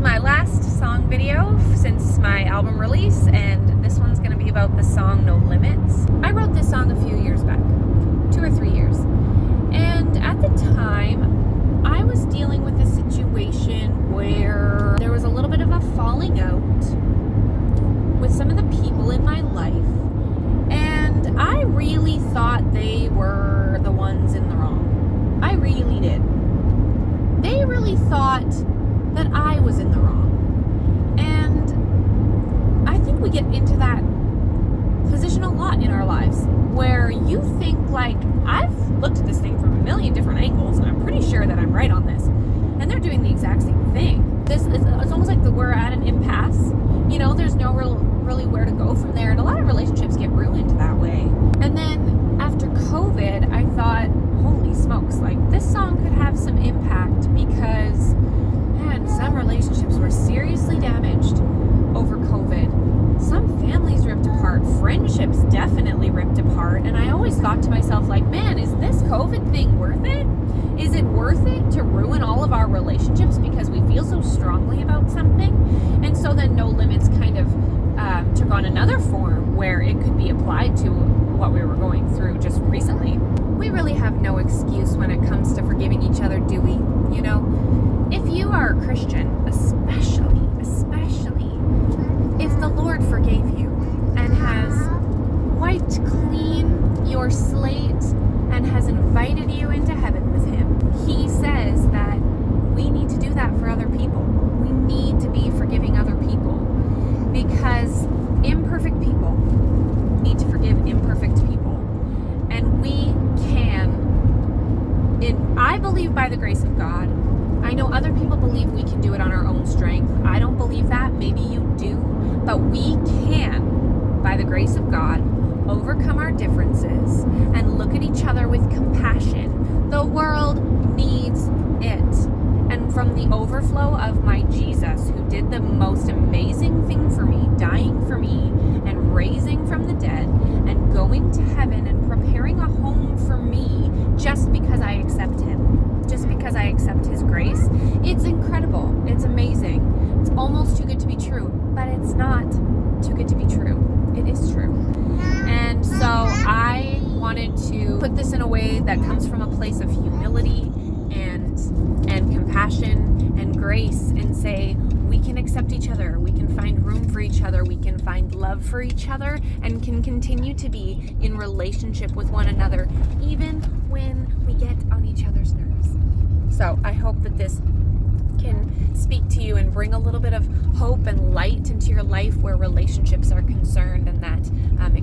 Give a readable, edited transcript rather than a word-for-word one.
my last song video since my album release, and this one's going to be about the song No Limits. I wrote this song a few years back, 2 or 3 years, and at the time I was dealing with a situation where there was a little bit of a falling out with some of the people in my life, and I really thought they were the ones in the wrong. I really did. They really thought that I was in the wrong. And I think we get into that position a lot in our lives, where you think, like, I've looked at this thing from a million different angles, and I'm pretty sure that I'm right on this. And they're doing the exact same thing. It's almost like we're at an impasse. You know, there's no really where to go from there. And a lot of relationships get ruined that way. And then after COVID, I thought, holy smokes, like, this song could have some impact, because, man, some relationships were seriously damaged over COVID. Some families ripped apart. Friendships definitely ripped apart. And I always thought to myself, like, man, is this COVID thing worth it? Is it worth it to ruin all of our relationships because we feel so strongly about something? And so then No Limits kind of took on another form where it could be applied to what we were going through just recently. We really have no excuse when it comes to forgiving each other, do we? You know, if you are a Christian, especially, if the Lord forgave you and has wiped clean your slate and has invited you into heaven with Him, He says that we need to do that for other people. We need to be forgiving other people, because imperfect people need to forgive imperfect people. And we can, I believe by the grace of God. I know other people believe we can do it on our own strength. I don't believe that. Maybe you do. But we can, by the grace of God, overcome our differences and look at each other with compassion. The world needs it. And from the overflow of my Jesus, who did the most amazing thing for me, dying for me and raising from the dead and going to heaven and preparing a home for me just because I accept Him, just because I accept His grace, it's incredible. It's amazing. It's almost too good to be true, but it's not too good to be true. It is true. And so I wanted to put this in a way that comes from a place of humility and compassion and grace, and say we can accept each other, we can find room for each other, we can find love for each other, and can continue to be in relationship with one another even when we get on each other's nerves. So I hope that this can speak to you and bring a little bit of hope and light into your life where relationships are concerned, and that it